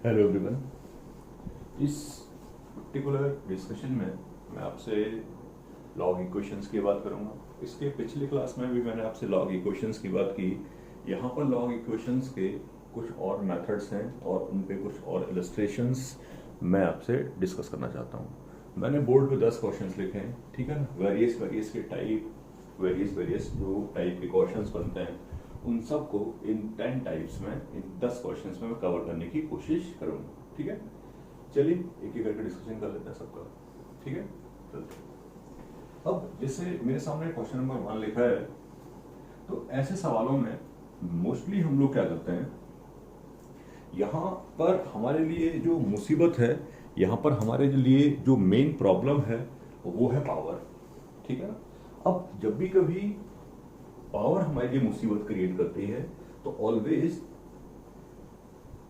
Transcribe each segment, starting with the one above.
Hello everyone. इस particular discussion में मैं आपसे लॉग इक्वेशंस की बात करूंगा। इसके पिछली क्लास में भी मैंने आपसे लॉग इक्वेशंस की बात की। यहाँ पर लॉग इक्वेशंस के कुछ और मेथड्स हैं और उन पे कुछ और इलस्ट्रेशंस मैं आपसे डिस्कस करना चाहता हूँ। मैंने बोर्ड पे 10 क्वेश्चंस लिखे हैं, ठीक है ना। वेरियस के टाइप, वेरियस जो टाइप के क्वेश्चंस बनते हैं उन सबको इन 10 टाइप्स में, इन 10 क्वेश्चंस में मैं कवर करने की कोशिश करूंगा, ठीक है। चलिए एक एक करके डिस्कशन कर लेते हैं सबका, ठीक है। चलते हैं। अब जैसे मेरे सामने क्वेश्चन नंबर 1 लिखा है, तो ऐसे सवालों में मोस्टली हम लोग क्या करते हैं, यहाँ पर हमारे लिए जो मुसीबत है, यहाँ पर हमारे लिए जो मेन प्रॉब्लम है वो है पावर, ठीक है ना। अब जब भी कभी पावर हमारे लिए मुसीबत क्रिएट करती है तो always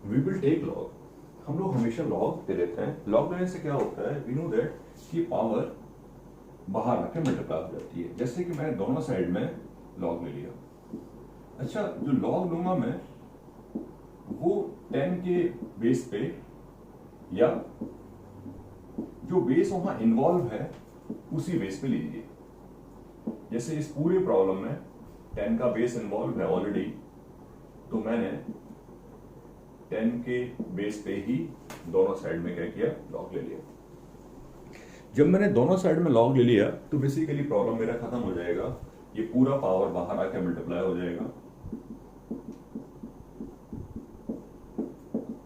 we will take log. हम लोग हमेशा लॉग दे देते हैं। लॉग देने से क्या होता है, वी नो दैट कि पावर बाहर आके मल्टीप्लाई हो जाती है। जैसे कि मैंने दोनों साइड में लॉग ले लिया। अच्छा, जो लॉग लूंगा मैं वो 10 के बेस पे, या जो बेस वहां इन्वॉल्व है उसी बेस पे लीजिए। जैसे इस पूरे प्रॉब्लम में 10 का बेस इन्वॉल्व है ऑलरेडी, तो मैंने 10 के बेस पे ही दोनों साइड में क्या किया, लॉग ले लिया। जब मैंने दोनों साइड में लॉग ले लिया तो बेसिकली प्रॉब्लम मेरा खत्म हो जाएगा। ये पूरा पावर बाहर आके मल्टीप्लाई हो जाएगा,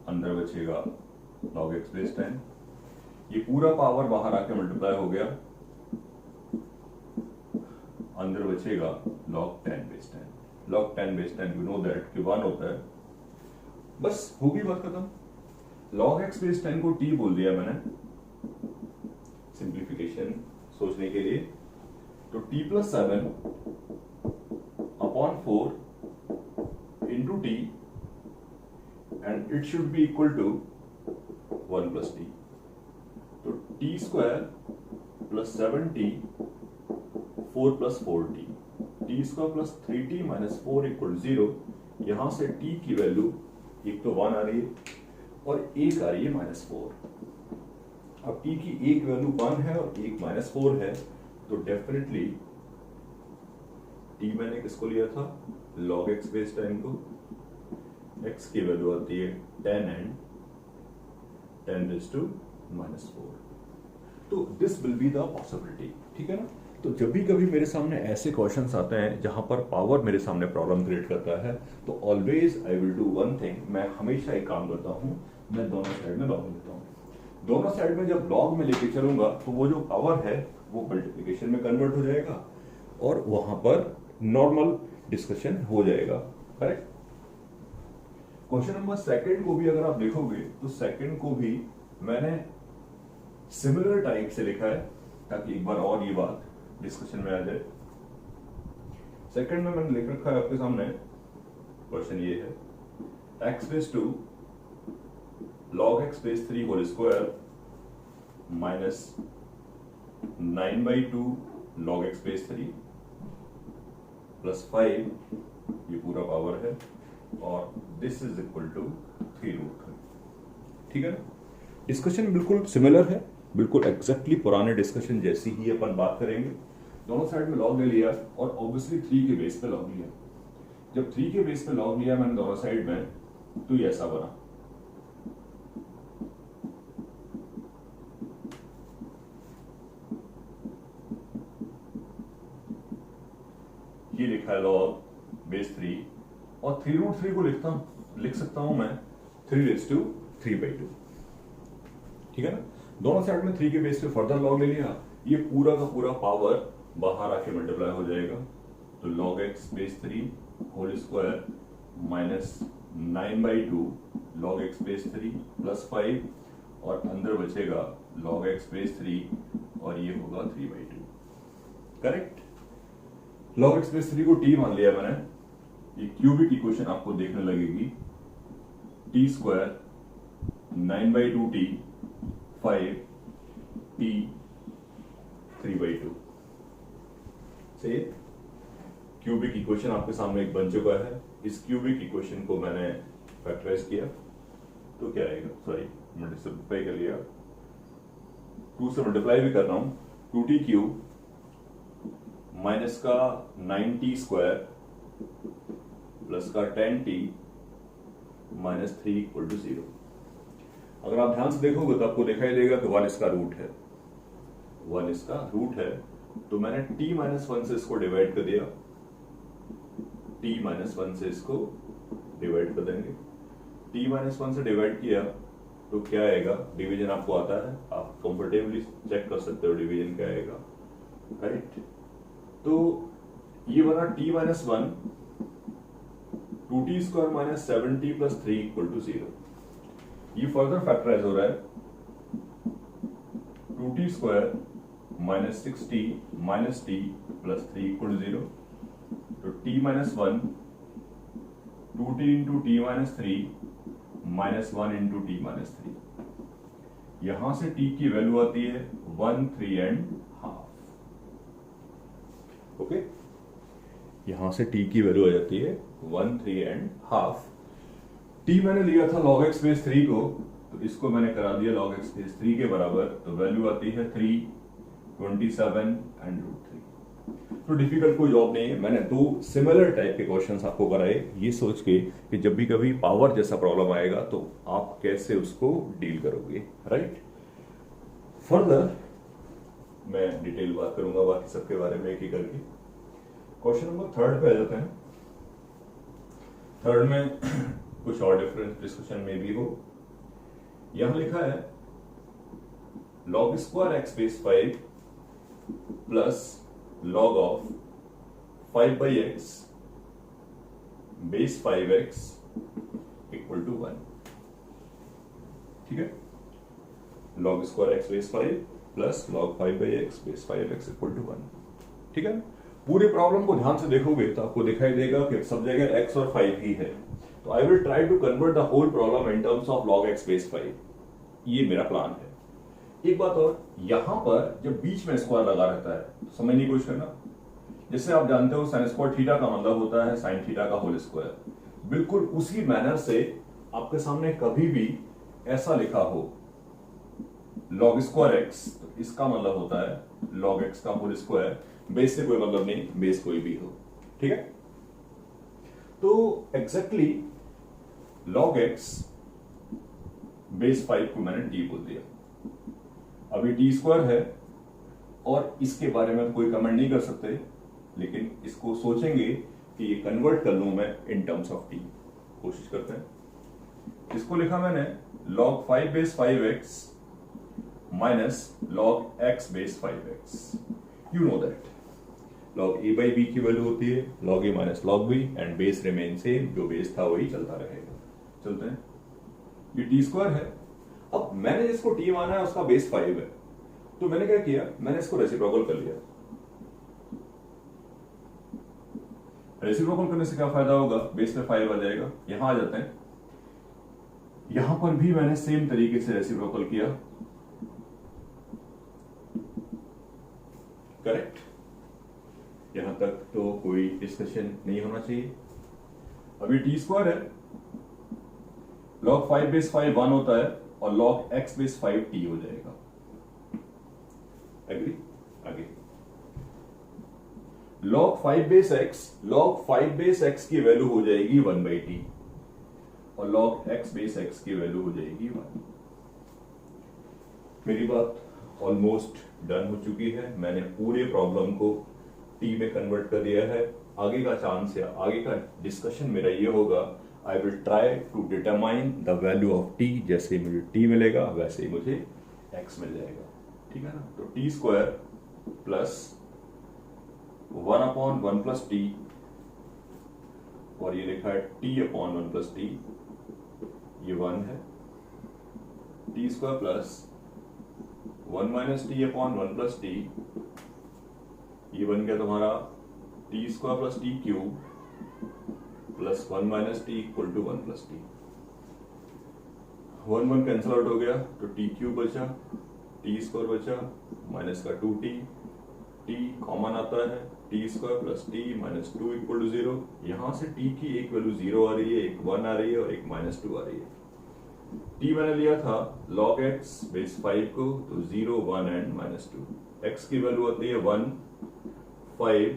अंदर बचेगा लॉग एक्स बेस 10। ये पूरा पावर बाहर आके मल्टीप्लाई हो गया, अंदर बचेगा log 10 base 10। log 10 base 10 you know that कि 1 होता है। बस होगी बात खत्म। log x बेस 10 को t बोल दिया मैंने सिंप्लीफिकेशन सोचने के लिए। तो t plus 7 upon 4 into T, and it should be equal to 1 plus T. तो T square plus 7t 4 plus 4t, T square plus 3t minus 4 equal 0। यहां से t की वैल्यू एक तो 1 आ रही है और एक आ रही है -4। अब t की एक वैल्यू 1 है और एक -4 है, तो डेफिनेटली t मैंने किसको लिया था, log x बेस 10 को। x की वैल्यू आती है 10 एंड 10 रेज़ टू -4। तो this will be the possibility, ठीक है ना। तो जब भी कभी मेरे सामने ऐसे क्वेश्चंस आते हैं जहां पर पावर मेरे सामने प्रॉब्लम क्रिएट करता है, तो always I will do one thing. मैं हमेशा एक काम करता हूं, मैं दोनों साइड में लॉग लेता हूं। दोनों साइड में जब लॉग में लेके चलूंगा तो वो जो पावर है वो मल्टीप्लिकेशन में कन्वर्ट हो जाएगा और वहां पर नॉर्मल डिस्कशन हो जाएगा, करेक्ट। क्वेश्चन नंबर 2 को भी अगर आप देखोगे तो 2 को भी मैंने सिमिलर टाइप से लिखा है, ताकि एक बार और ये बात डिस्कशन में आ जाए। 2 में मैंने लिख रखा है आपके सामने, क्वेश्चन ये है x base 2 log x base 3 whole square minus 9/2 log x base 3 plus 5, ये पूरा पावर है, और दिस इज इक्वल टू 3√3, ठीक है ना। डिस्कशन बिल्कुल सिमिलर है, बिल्कुल एग्जैक्टली पुराने डिस्कशन जैसी ही अपन बात करेंगे। दोनों साइड में लॉग ले लिया और ऑब्वियसली 3 के बेस पे लॉग लिया। जब 3 के बेस पे लॉग लिया मैंने दोनों साइड में, तो ये ऐसा बना। ये लिखा है लॉग बेस 3, और 3√3 को लिख सकता हूं मैं 3 रेज़ टू 3/2, ठीक है ना। दोनों साइड में 3 के बेस पे फर्दर लॉग ले लिया, ये पूरा का पूरा पावर बाहर आके मल्टीप्लाई हो जाएगा। तो log x base 3 whole square minus 9/2 log x base 3 plus 5, और अंदर बचेगा log x बेस 3 और ये होगा 3/2, करेक्ट। log x बेस 3 को t मान लिया मैंने। ये क्यूबिक इक्वेशन आपको देखने लगेगी, t स्क्वायर 9/2t 5t 3/2 से क्यूबिक इक्वेशन आपके सामने एक बन चुका है। इस क्यूबिक इक्वेशन को मैंने फैक्टराइज किया, तो क्या आएगा, सॉरी मैंने सिंप्लीफाई कर लिया, 2 से मल्टीप्लाई भी कर रहा हूं, 2t क्यूब माइनस का 9t स्क्वायर प्लस का 10t माइनस 3 इक्वल टू 0। अगर आप ध्यान से देखोगे तो आपको दिखाई देगा कि 1 इसका रूट है, 1 इसका रूट है, तो मैंने t माइनस 1 से इसको डिवाइड कर दिया, t माइनस 1 से इसको डिवाइड कर देंगे, t माइनस 1 से डिवाइड किया तो क्या आएगा, डिवीजन आपको आता है, आप कंफर्टेबली चेक कर सकते हो डिवीजन क्या आएगा, राइट। तो ये बना t minus 1, 2t square minus 7t plus 3 equal to 0। ये फर्दर फैक्टराइज हो रहा है, 2t square minus 6t minus t plus 3 equal to 0। तो t minus 1 2t into t minus 3 minus 1 into t minus 3। यहां से t की value आती है 1, 3 एंड हाफ। ओके, यहां से t की वैल्यू आ जाती है 1, 3 एंड हाफ। t मैंने लिया था log x बेस 3 को, तो इसको मैंने करा दिया log x बेस 3 के बराबर, तो वैल्यू आती है 3, 27 एंड रूट 3। तो डिफिकल्ट कोई जॉब नहीं है, मैंने 2 सिमिलर टाइप के क्वेश्चंस आपको कराए, ये सोच के कि जब भी कभी पावर जैसा प्रॉब्लम आएगा तो आप कैसे उसको डील करोगे, राइट। फर्दर मैं डिटेल बात करूंगा बाकी सबके बारे में एक ही करके। क्वेश्चन नंबर 3 पे आ जाते हैं। 3 में कुछ और डिफरेंस डिस्कशन में भी हो। यहां लिखा है log square x base 5 plus log of 5 by x base 5x equal to 1। ठीक है, log square x base 5 plus log 5 by x base 5x equal to 1। ठीक है, पूरे प्रॉब्लम को ध्यान से देखोगे तो आपको दिखाई देगा कि सब जगह x और 5 ही है। तो I will try to convert the whole problem in terms of log x base 5। ये मेरा प्लान है। एक बात और, यहां पर जब बीच में स्क्वायर लगा रहता है तो समझने की कोशिश करना। जैसे आप जानते हो साइन स्क्वायर थीटा का मतलब होता है साइन थीटा का होल स्क्वायर। बिल्कुल उसी मैनर से आपके सामने कभी भी ऐसा लिखा हो log स्क्वायर एक्स, तो इसका मतलब होता है log x का होल स्क्वायर। बेस से कोई मतलब नहीं, बेस कोई भी हो। ठीक है, तो एग्जैक्टली log x बेस 5 को मैंने t बोल दिया। अभी टी स्क्वायर है और इसके बारे में कोई कमेंट नहीं कर सकते, लेकिन इसको सोचेंगे कि ये कन्वर्ट कर लूं मैं इन टर्म्स ऑफ टी। कोशिश करते हैं। इसको लिखा मैंने log 5 base 5x minus log x base 5x। You know that log a by b की वैल्यू होती है log a minus log b and base remain same, जो बेस था वही चलता रहेगा। चलते हैं, ये टी स्क्वायर है। अब मैंने जिसको t माना है उसका बेस 5 है, तो मैंने क्या किया, मैंने इसको रेसिप्रोकल कर लिया। रेसिप्रोकल करने से क्या फायदा होगा, बेस में 5 आ जाएगा। यहां आ जाते हैं, यहां पर भी मैंने सेम तरीके से रेसिप्रोकल किया। करेक्ट, यहां तक तो कोई डिस्कशन नहीं होना चाहिए। अभी टी स्क्वायर है, log 5 बेस 5 1 होता है और log x बेस 5 t हो जाएगा। एग्री? आगे log 5 बेस x की वैल्यू हो जाएगी 1 बाई टी और log x बेस x की वैल्यू हो जाएगी 1। मेरी बात ऑलमोस्ट डन हो चुकी है। मैंने पूरे प्रॉब्लम को t में कन्वर्ट कर दिया है। आगे का चांस या आगे का डिस्कशन मेरा ये होगा, I will try to determine the value of t। जैसे मुझे t मिलेगा वैसे ही मुझे x मिल जाएगा। ठीक है ना, तो t square plus 1 upon 1 plus T, और ये लिखा है t अपॉन 1 प्लस टी, ये 1 है। t square plus 1 minus t upon 1 plus t, ये बन गया तुम्हारा t square plus t cube plus 1 minus t equal to 1 plus t. 1 1 cancel out हो गया तो टी क्यूब बचा, टी स्क्वायर बचा, माइनस का 2t, टी कॉमन आता है, t square plus t minus 2 equal to 0। यहां से टी की एक वैल्यू 0 आ रही है, एक 1 आ रही है और एक -2 आ रही है। t मैंने लिया था log x बेस 5 को, तो 0 1 एंड -2। x की वैल्यू आती है 1 5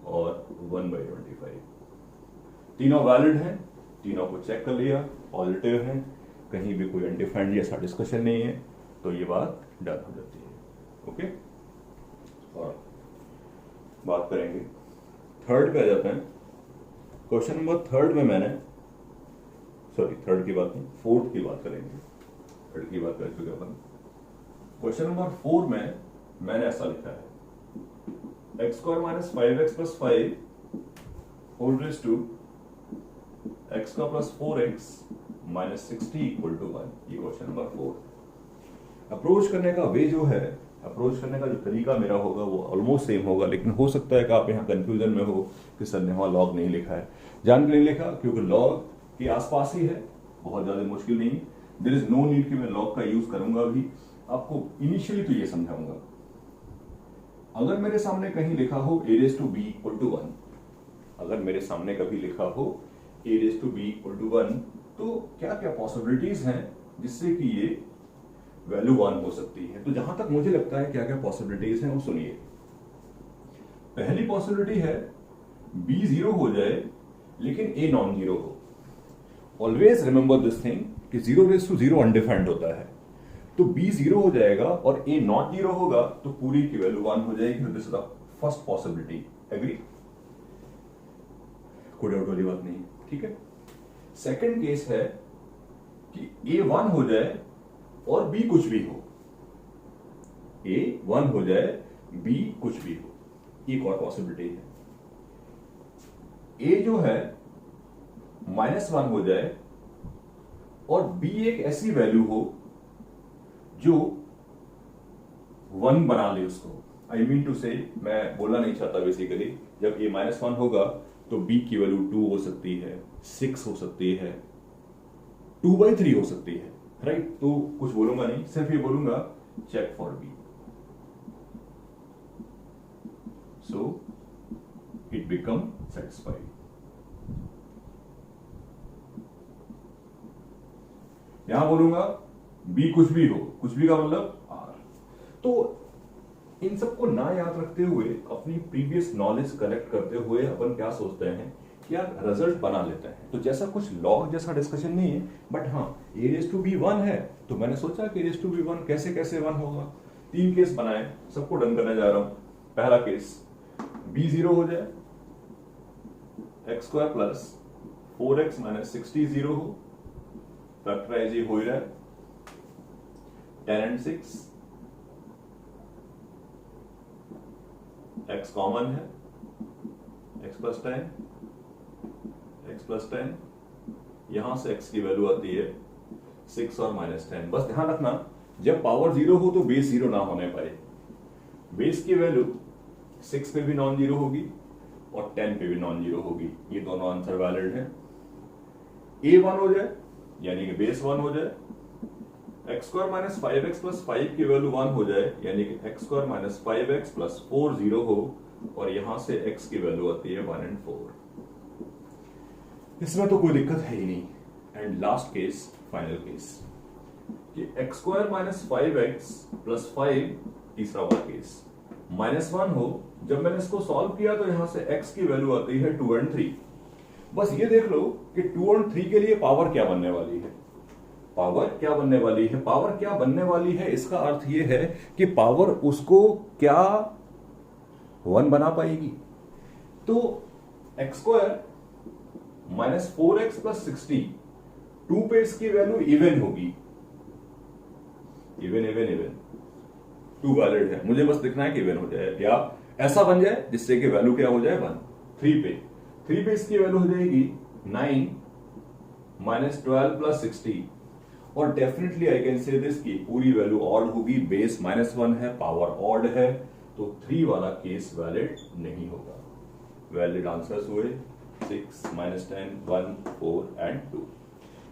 और 1/25। तीनों वैलिड हैं, तीनों को चेक कर लिया, पॉजिटिव हैं, कहीं भी कोई अनडिफाइंड जैसा डिस्कशन नहीं है, तो ये बात डन हो जाती है। ओके, और बात करेंगे थर्ड पे आ जाते हैं। क्वेश्चन नंबर थर्ड में मैंने थर्ड की बात नहीं, फोर्थ की बात करेंगे। थर्ड की बात कर चुके अपन। क्वेश्चन नंबर 4 में मैंने ऐसा लिखा है x² - 5x + 5 whole raise to x² + 4x - 60 = 1। ये क्वेश्चन नंबर 4। अप्रोच करने का वे जो है, अप्रोच करने का जो तरीका मेरा होगा वो ऑलमोस्ट सेम होगा, लेकिन हो सकता है कि आप यहाँ कंफ्यूजन में हो कि सर ने वहां लॉग नहीं लिखा है। जान के नहीं लिखा क्योंकि लॉग के आसपास ही है, बहुत ज्यादा मुश्किल नहीं। देयर इज नो नीड कि मैं लॉग का यूज करूंगा भी। आपको इनिशियली तो ये समझाऊंगा, अगर मेरे सामने कहीं लिखा हो a⁻b = 1, अगर मेरे सामने कभी लिखा हो a⁻b = 1, तो क्या क्या पॉसिबिलिटीज हैं जिससे कि ये वैल्यू 1 हो सकती है। तो जहां तक मुझे लगता है क्या क्या पॉसिबिलिटीज हैं वो सुनिए। पहली पॉसिबिलिटी है b 0 हो जाए लेकिन a नॉन जीरो हो। ऑलवेज रिमेंबर दिस थिंग कि 0⁻0 अनडिफाइंड होता है, तो b 0 हो जाएगा और a नॉट 0 होगा, तो पूरी की वैल्यू 1 हो जाएगी। This is the first possibility. Agree? कोई डाउट वाली बात नहीं, ठीक है। सेकंड केस है कि a 1 हो जाए और b कुछ भी हो। a 1 हो जाए, b कुछ भी हो, एक और पॉसिबिलिटी है। a जो है -1 हो जाए और b एक ऐसी वैल्यू हो जो 1 बना ले उसको। आई मीन टू से, मैं बोलना नहीं चाहता बेसिकली, जब a -1 होगा तो b की वैल्यू 2 हो सकती है, 6 हो सकती है, 2/3 हो सकती है, राइट? तो कुछ बोलूंगा नहीं, सिर्फ ये बोलूंगा check for b, so it become satisfied. यहां बोलूंगा b कुछ भी हो, कुछ भी का मतलब r। तो इन सबको ना याद रखते हुए, अपनी प्रीवियस नॉलेज कलेक्ट करते हुए अपन क्या सोचते हैं कि यार रिजल्ट बना लेते हैं। तो जैसा कुछ लॉग जैसा डिस्कशन नहीं है, बट हाँ a⁻b 1 है, तो मैंने सोचा कि a⁻b 1 कैसे कैसे 1 होगा। 3 केस बनाए, सबको डन करने जा रहा हूं। पहला केस b 0 हो जाए, x² + 4x - 60 0 हो, फैक्टराइज हो ही रहा है, 10 and 6, x कॉमन है, x + 10, x + 10, यहां से x की वैल्यू आती है 6 और -10। बस ध्यान रखना, जब पावर 0 हो तो बेस 0 ना होने पाए। बेस की वैल्यू 6 पे भी नॉन जीरो होगी और 10 पे भी नॉन जीरो होगी। ये दोनों आंसर वैलिड है। a 1 हो जाए यानी कि बेस 1 हो जाए, x² - 5x + 5 की वैल्यू 1 हो जाए यानी कि x² - 5x + 4 0 हो, और यहां से x की वैल्यू आती है 1 and 4। इसमें तो कोई दिक्कत है ही नहीं। And last case, final case, कि x² - 5x + 5, तीसरा वाला केस, -1 हो। जब मैंने इसको सॉल्व किया तो यहां से x की वैल्यू आती है 2 and 3। बस ये देख लो कि 2 और 3 के लिए पावर क्या बनने वाली है। पावर क्या बनने वाली है? पावर क्या बनने वाली है, इसका अर्थ यह है कि पावर उसको क्या 1 बना पाएगी। तो x² - 4x + 60, 2 पे इसकी वैल्यू इवन होगी। इवन 2 वैलिड है, मुझे बस दिखना है कि इवन हो जाए या ऐसा बन जाए जिससे कि वैल्यू क्या हो जाए 1। 3 पे इसकी वैल्यू हो जाएगी 9 - 12 + 60, और definitely I can say this की पूरी वैल्यू ऑड होगी। बेस -1 है, पावर ऑड है, तो 3 वाला केस वैलिड नहीं होगा। वैलिड आंसर्स हुए 6, -10, 1, 4 एंड 2।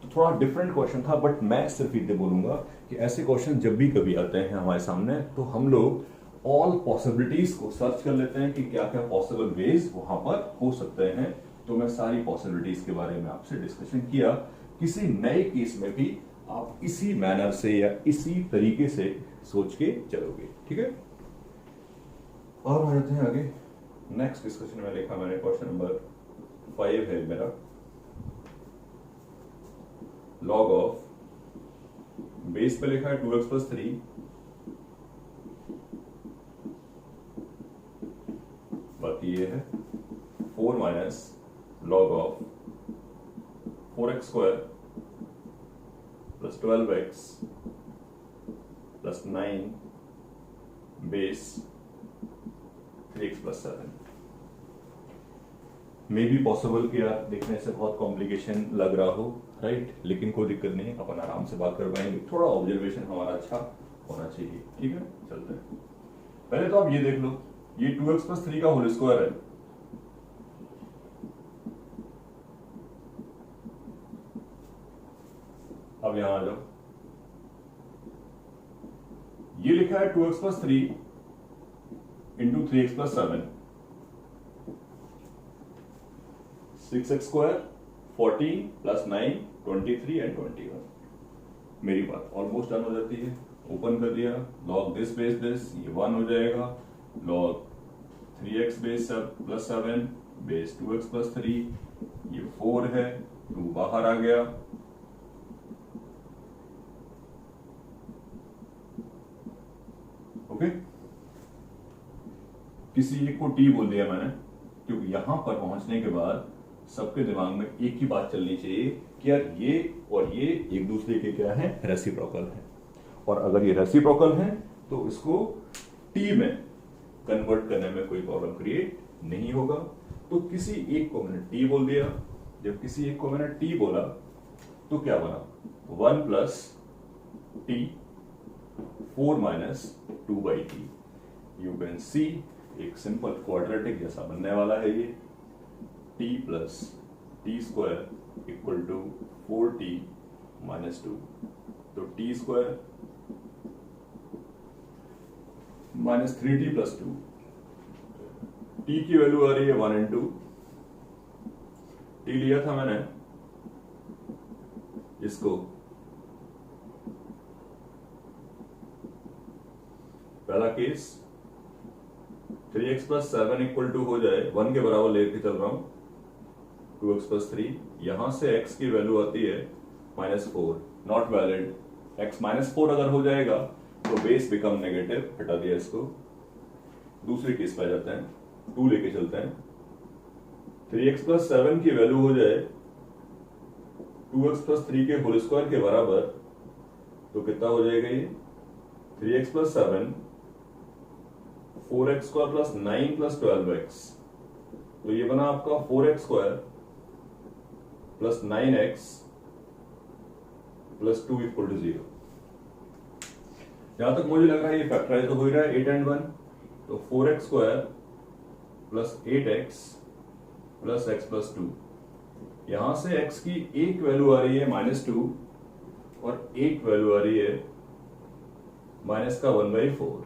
तो थोड़ा डिफरेंट क्वेश्चन था, बट मैं सिर्फ इतने बोलूंगा कि ऐसे क्वेश्चन जब भी कभी आते हैं हमारे सामने, तो हम लोग ऑल पॉसिबिलिटीज को सर्च कर लेते हैं कि क्या क्या पॉसिबल वेज वहां पर हो सकते हैं। तो मैं सारी पॉसिबिलिटीज के बारे में आपसे डिस्कशन किया किसी नए केस में भी आप इसी मैनर से या इसी तरीके से सोच के चलोगे। ठीक है, और आ जाते हैं आगे। नेक्स्ट डिस्कशन में लिखा मैंने क्वेश्चन नंबर 5 है मेरा, लॉग ऑफ बेस पे लिखा है 2x + 3 बाकी ये है 4 minus log of 4x² + 12x + 9 base 3x + 7। May be possible कि यार देखने से बहुत कॉम्प्लिकेशन लग रहा हो, राइट, लेकिन कोई दिक्कत नहीं, अपन आराम से बात कर पाएंगे। थोड़ा ऑब्जर्वेशन हमारा अच्छा होना चाहिए। ठीक है, चलते हैं। पहले तो आप ये देख लो, ये 2x + 3 का होल स्क्वायर है। अब यहां आ जाओ, ये लिखा है 2x + 3 × 3x + 7, 6x² 14 + 9 23 and 21। मेरी बात ऑलमोस्ट डन हो जाती है। ओपन कर दिया, लॉग दिस बेस दिस, ये 1 हो जाएगा, log 3x base + 7 base 2x + 3, ये 4 है, 2 बाहर आ गया, ओके। किसी एक को टी बोल दिया मैंने, क्योंकि यहां पर पहुंचने के बाद सबके दिमाग में एक ही बात चलनी चाहिए कि यार ये और ये एक दूसरे के क्या है, रेसिप्रोकल है, और अगर ये रेसिप्रोकल है तो इसको टी में कन्वर्ट करने में कोई प्रॉब्लम क्रिएट नहीं होगा। तो किसी एक को मैंने टी बोल दिया, जब किसी एक को मैंने टी बोला तो क्या बना, 1 + t 4 - 2/t। You can see एक सिंपल क्वाड्रेटिक जैसा बनने वाला है ये, t + t² = 4t - 2, तो t² - 3t + 2, t की वैल्यू आ रही है 1 and 2, t लिया था मैंने इसको पहला केस 3x + 7 = हो जाए 1 के बराबर लेके चल रहा हूं, 2x + 3, यहां से x की वैल्यू आती है -4, नॉट वैलिड। x -4 अगर हो जाएगा तो बेस बिकम नेगेटिव, हटा दिया इसको। दूसरी केस पे जाते हैं, 2 लेके चलते हैं, 3x + 7 की वैल्यू हो जाए 2x + 3 के होल स्क्वायर के बराबर, तो कितना हो जाएगा ये, 3x + 7 4x² + 9 + 12x, तो ये बना आपका 4x² + 9x + 2 = 0। जहां तक मुझे लग रहा है ये फैक्टराइज तो हो ही रहा है 8 and 1, तो 4x² + 8x + x + 2, यहां से x की एक वैल्यू आ रही है -2 और एक वैल्यू आ रही है -1/4।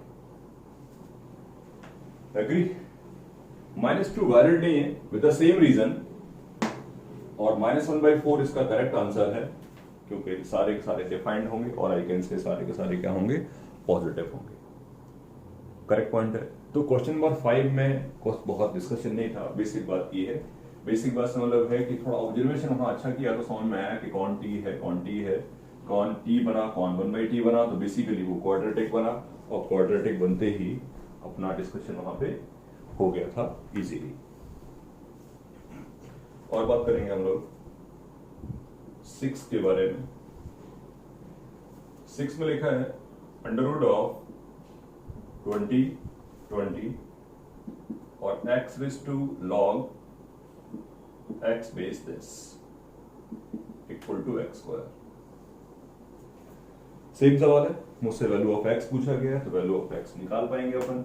एग्री? -2 वैलिड नहीं है विद द सेम रीजन, और -1/4 इसका करेक्ट आंसर है, क्योंकि सारे के सारे डिफाइंड होंगे और आइकन्स के सारे क्या होंगे, पॉजिटिव होंगे। करेक्ट पॉइंट है। तो क्वेश्चन नंबर 5 में बहुत डिस्कशन नहीं था, बेसिक बात की है। बेसिक बात से मतलब है कि थोड़ा ऑब्जर्वेशन वहां अच्छा किया तो समझ में आया कि कौन टी है, कौन टी बना, कौन 1/t बना, तो बेसिकली वो क्वाड्रेटिक बना, और क्वाड्रेटिक बनते ही अपना डिस्कशन वहां पे हो गया था इजीली। और बात करेंगे हम लोग 6 के बारे में। 6 में लिखा है √20 और x⁻log x base this = x²। Same सवाल है, मुझसे वैल्यू ऑफ x पूछा गया है, तो वैल्यू ऑफ x निकाल पाएंगे अपन,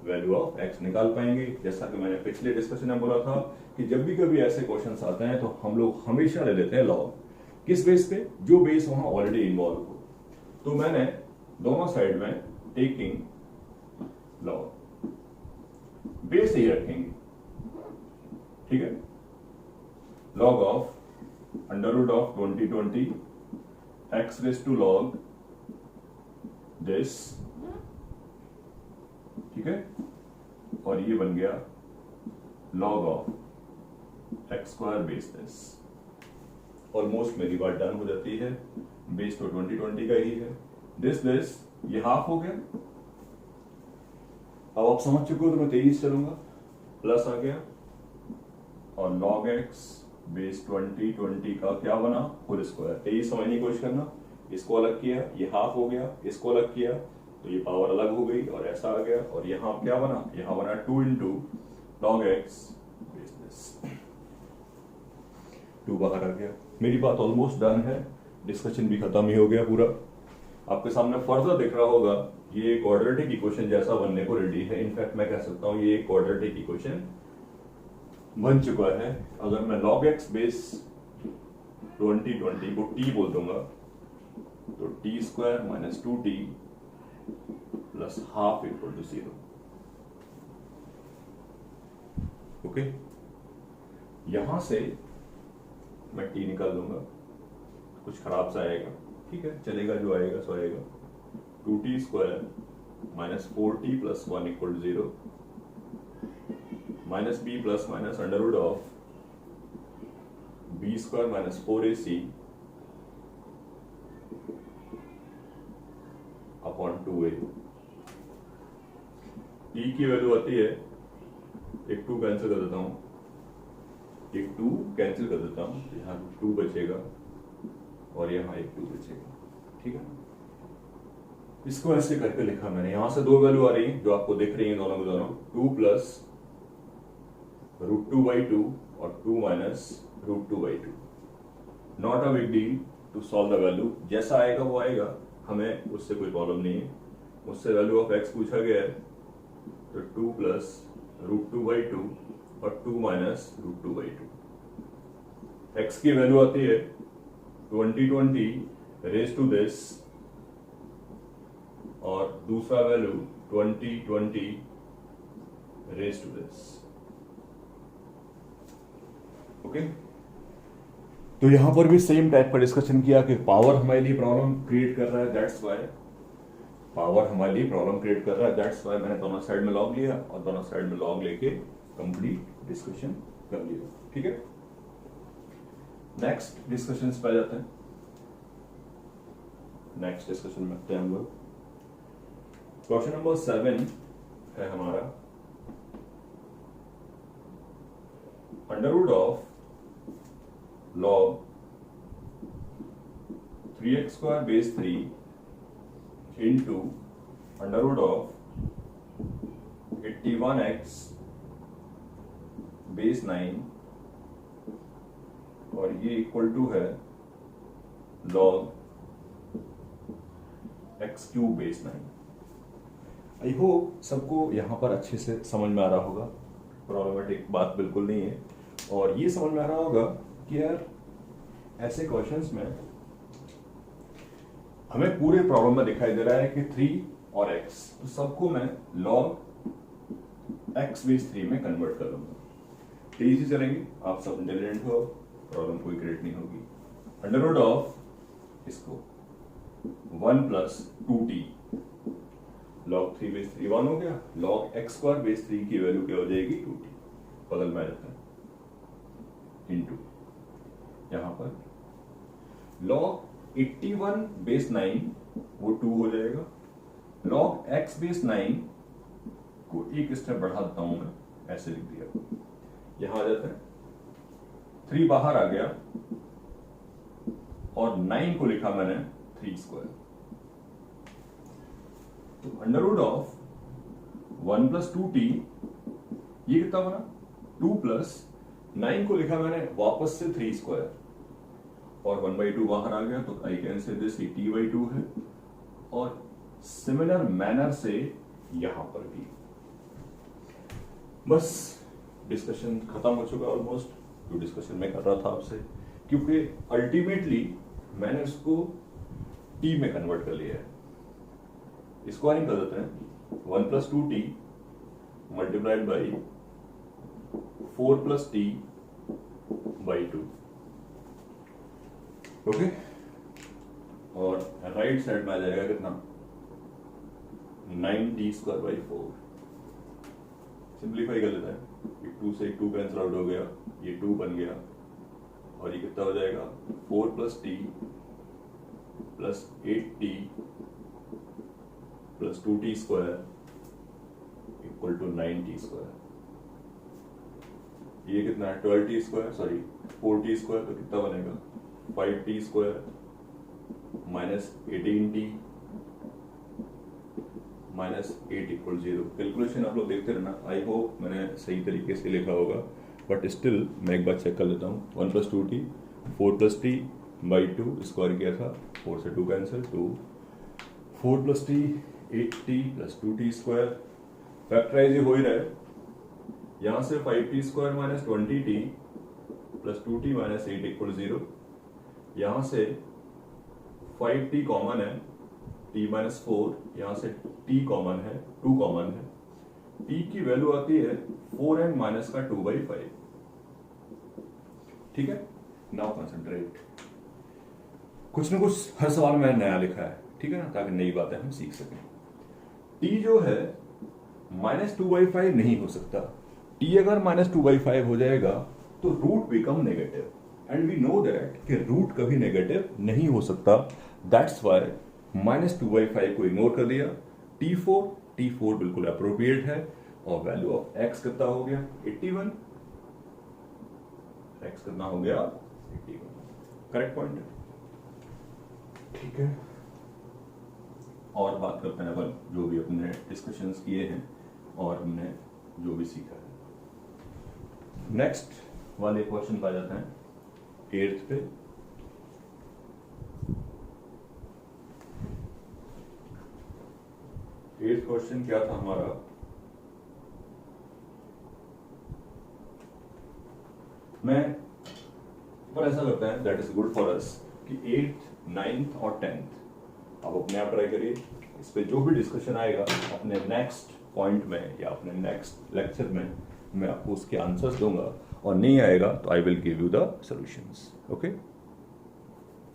वैल्यू ऑफ x निकाल पाएंगे। जैसा कि मैंने पिछले डिस्कशन में बोला था कि जब भी कभी ऐसे क्वेश्चंस आते हैं तो हम लोग हमेशा ले लेते हैं लॉग, किस बेस पे, जो बेस वहां ऑलरेडी इन्वॉल्व हो। तो मैंने दोनों साइड में टेकिंग लॉग, बेस ही रखेंगे, ठीक है। Log of under root of 2020 x raise to log this, ठीक है, और ये बन गया log of x square base this. Almost मेरी बात डन हो जाती है, बेस तो 2020 का ही है। दिस ये हाफ हो गया। अब आप समझ चुके हो तो मैं 23 चलूंगा, प्लस आ गया, और log x बेस 2020 का क्या बना, होल स्क्वायर। 23 समझने की कोशिश करना, इसको अलग किया, ये हाफ हो गया, इसको अलग किया तो ये पावर अलग हो गई और ऐसा आ गया, और यहाँ क्या बना, यहाँ बना 2 into log x base this. 2 बाहर आ गया। मेरी बात ऑलमोस्ट डन है, डिस्कशन भी खत्म ही हो गया पूरा। आपके सामने फर्दर दिख रहा होगा, ये एक क्वाड्रेटिक इक्वेशन जैसा बनने को रेडी है। इनफैक्ट मैं कह सकता हूं ये एक क्वाड्रेटिक इक्वेशन बन चुका है। अगर मैं log x बेस 2020 को t बोल दूंगा तो t square minus 2t plus half equal to 0। Okay, यहां से मैं t निकाल दूंगा, कुछ खराब सा आएगा, ठीक है, चलेगा, जो आएगा सो आएगा। 2t square minus 4t plus 1 equal to 0, minus b plus minus under root of b square minus 4ac upon 2a। t की वैल्यू आती है, एक 2 कैंसिल कर देता हूं, एक 2 कैंसिल कर देता हूं, यहाँ 2 बचेगा और यहाँ एक 2 बचेगा, ठीक है। इसको ऐसे करके लिखा मैंने, यहां से 2 वैल्यू आ रही है जो आपको दिख रही है दोनों के दोनों, 2 प्लस √2/2 और 2 minus √2/2। Not a big deal to solve the value, जैसा आएगा वो आएगा, हमें उससे कोई प्रॉब्लम नहीं है। मुझसे वैल्यू ऑफ x पूछा गया है, तो 2 प्लस √2/2 और 2 माइनस √2/2। x की वैल्यू आती है 2020 रेज टू दिस, और दूसरा value 2020 raise to this. Okay, तो यहां पर भी सेम टाइप का डिस्कशन किया कि पावर हमारे लिए प्रॉब्लम क्रिएट कर रहा है, दैट्स व्हाई पावर हमारे लिए प्रॉब्लम क्रिएट कर रहा है, दैट्स व्हाई मैंने दोनों साइड में लॉग लिया और दोनों साइड में लॉग लेके कंप्लीट डिस्कशन कर लिया, ठीक है। नेक्स्ट डिस्कशन पे जाते हैं। नेक्स्ट डिस्कशन में आते हैं हम लोग। क्वेश्चन नंबर 7 है हमारा, under root of log 3x square base 3 into under root of 81x base 9, और ये इक्वल टू है log x cube base 9। I hope सबको यहां पर अच्छे से समझ में आ रहा होगा, प्रॉब्लमेटिक बात बिल्कुल नहीं है। और ये समझ में आ रहा होगा कि यार ऐसे क्वेश्चंस में हमें पूरे प्रॉब्लम में दिखाई दे रहा है कि 3 और x, तो सबको मैं log x बेस 3 में कन्वर्ट कर लूंगा। तेजी से चलेंगे, आप सब इंटेलिजेंट हो, प्रॉब्लम कोई क्रिएट नहीं होगी। अंडर रूट ऑफ इसको 1 प्लस 2t log 3 बेस 3 1 हो गया, log x स्क्वायर बेस 3 की वैल्यू क्या हो जाएगी, 2t, बगल में आ जाता है, इंटू यहां पर log 81 बेस 9 वो 2 हो जाएगा, log x बेस 9 को एक स्टेप बढ़ा देता हूं मैं, ऐसे लिख दिया, यहां आ जाता है, 3 बाहर आ गया और 9 को लिखा मैंने 3 स्क्वायर। तो under root of 1 plus 2t, ये कितना बना, 2 प्लस 9 को लिखा मैंने वापस से 3 स्क्वायर, और 1/2 बाहर आ गया, तो I can say this t/2 है। और सिमिलर मैनर से यहां पर भी बस डिस्कशन खत्म हो चुका ऑलमोस्ट, जो डिस्कशन मैं कर रहा था आपसे, क्योंकि अल्टीमेटली मैंने उसको t में कन्वर्ट कर लिया है। स्क्वायरिंग कर देते हैं, 1 plus 2t multiplied by 4 plus t by 2, okay, और राइट साइड में आ जाएगा कितना 9t²/4। सिंप्लीफाई कर लेते हैं, 2 से 2 कैंसिल आउट हो गया, ये 2 बन गया, और ये कितना हो जाएगा 4 + t + 8t + 2t² = 9t²। ये कितना है 12t², सॉरी 4t², तो कितना बनेगा 5t² - 18t - 8 = 0। कैलकुलेशन आप लोग देखते रहना, आई होप मैंने सही तरीके से लिखा होगा, बट स्टिल मैं एक बार चेक कर लेता हूँ। 1 + 2t 4 + t/2 स्क्वायर किया था, 4 से 2 cancel, 2 4 + t 8t + 2t²। Factorise हो ही रहा है, यहाँ से 5t² - 20t + 2t - 8 = 0। यहाँ से 5t कॉमन है, t - 4, यहाँ से t कॉमन है, 2 कॉमन है, t की वैल्यू आती है 4n - 2/5। ठीक है, नाउ कंसंट्रेट। कुछ ना कुछ हर सवाल में नया लिखा है, ठीक है ना, ताकि नई बातें हम सीख सकें। t जो है -2/5 नहीं हो सकता। t अगर -2/5 हो जाएगा तो root become negative, and we know that कि रूट कभी नेगेटिव नहीं हो सकता। दैट्स व्हाई -2/5 को इग्नोर कर दिया। t4 बिल्कुल अप्रोप्रिएट है, और वैल्यू ऑफ x कितना हो गया 81। x कितना हो गया 81, करेक्ट पॉइंट है। ठीक है, और बात करते हैं अपन जो भी अपने डिस्कशंस किए हैं और हमने जो भी सीखा है। नेक्स्ट वाले क्वेश्चन पे आ जाते हैं, 8th पे। एट्थ क्वेश्चन क्या था हमारा, पर ऐसा करते हैं, that is good for us, कि 8th, 9th और 10th आप अपने आप ट्राई करिए। इस पे जो भी डिस्कशन आएगा अपने नेक्स्ट पॉइंट में या अपने नेक्स्ट लेक्चर में मैं आपको उसके आंसर्स दूंगा, और नहीं आएगा तो I will give you the solutions. Okay.